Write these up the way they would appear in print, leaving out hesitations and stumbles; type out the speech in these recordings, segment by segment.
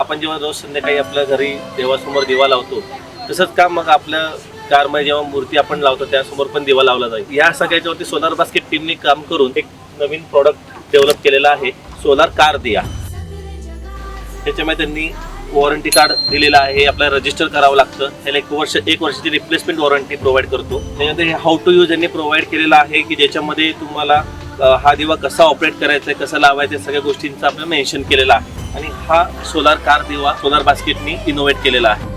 आपण जेव्हा रोज संध्याकाळी आपल्या घरी देवासमोर दिवा लावतो, तसंच काम मग आपल्या कारमध्ये जेव्हा मूर्ती आपण लावतो त्यासमोर पण दिवा लावला जाईल. या सगळ्याच्यावरती सोलार बास्केट टीमने काम करून एक नवीन प्रॉडक्ट डेव्हलप केलेला आहे, सोलार कार दिया. त्याच्यामध्ये त्यांनी वॉरंटी कार्ड दिलेलं आहे, आपल्याला रजिस्टर करावं लागतं. त्याला एक वर्षाची रिप्लेसमेंट वॉरंटी प्रोव्हाइड करतो. त्याच्यामध्ये हाऊ टू यूज यांनी प्रोव्हाइड केलेलं आहे की ज्याच्यामध्ये तुम्हाला हा दिवा कसा ऑपरेट करायचा आहे, कसा लावायचा आहे, सगळ्या गोष्टींचं आपल्याला मेन्शन केलेलं आहे. आणि हा सोलार कार दिवा सोलार बास्केटनी इनोव्हेट केलेला आहे.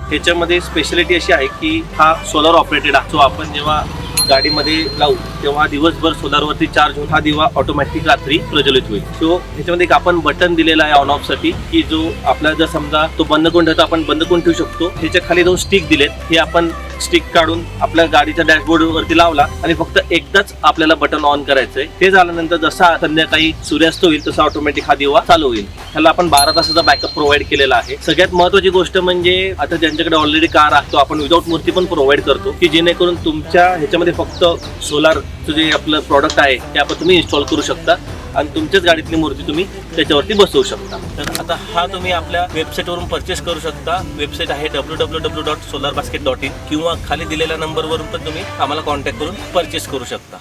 ह्याच्यामध्ये स्पेशालिटी अशी आहे की हा सोलार ऑपरेटेड आहे. सो आपण जेव्हा गाडीमध्ये लावू तेव्हा दिवसभर सोलारवरती चार्ज होऊन हा दिवा ऑटोमॅटिक रात्री प्रज्वलित होईल. सो ह्याच्यामध्ये एक आपण बटन दिलेला आहे ऑन ऑफ साठी की जो आपला जर समजा तो बंद करून ठेवतो आपण बंद करून ठेवू शकतो. ह्याच्या खाली 2 स्टिक दिलेत, हे आपण स्टिक काढून आपल्या गाडीच्या डॅशबोर्ड वरती लावला आणि फक्त एकदाच आपल्याला बटन ऑन करायचंय. ते झाल्यानंतर जसा संध्याकाळी सूर्यास्त होईल तसा ऑटोमॅटिक हा दिवा चालू होईल. ह्याला आपण 12 तासाचा बॅकअप प्रोव्हाइड केलेला आहे. सगळ्यात महत्त्वाची गोष्ट म्हणजे आता ज्यांच्याकडे ऑलरेडी कार असतो आपण विदाऊट मूर्ती पण प्रोव्हाइड करतो की जेणेकरून तुमच्या ह्याच्यामध्ये फक्त सोलारचं जे आपलं प्रॉडक्ट आहे ते आपण तुम्ही इन्स्टॉल करू शकता आणि तुमच्याच गाडीतली मूर्ती तुम्ही त्याच्यावरती बसवू शकता. तर आता हा तुम्ही आपल्या वेबसाईटवरून परचेस करू शकता. वेबसाईट आहे www.solarbasket.in किंवा खाली दिलेल्या नंबरवरून पण तुम्ही आम्हाला कॉन्टॅक्ट करून परचेस करू शकता.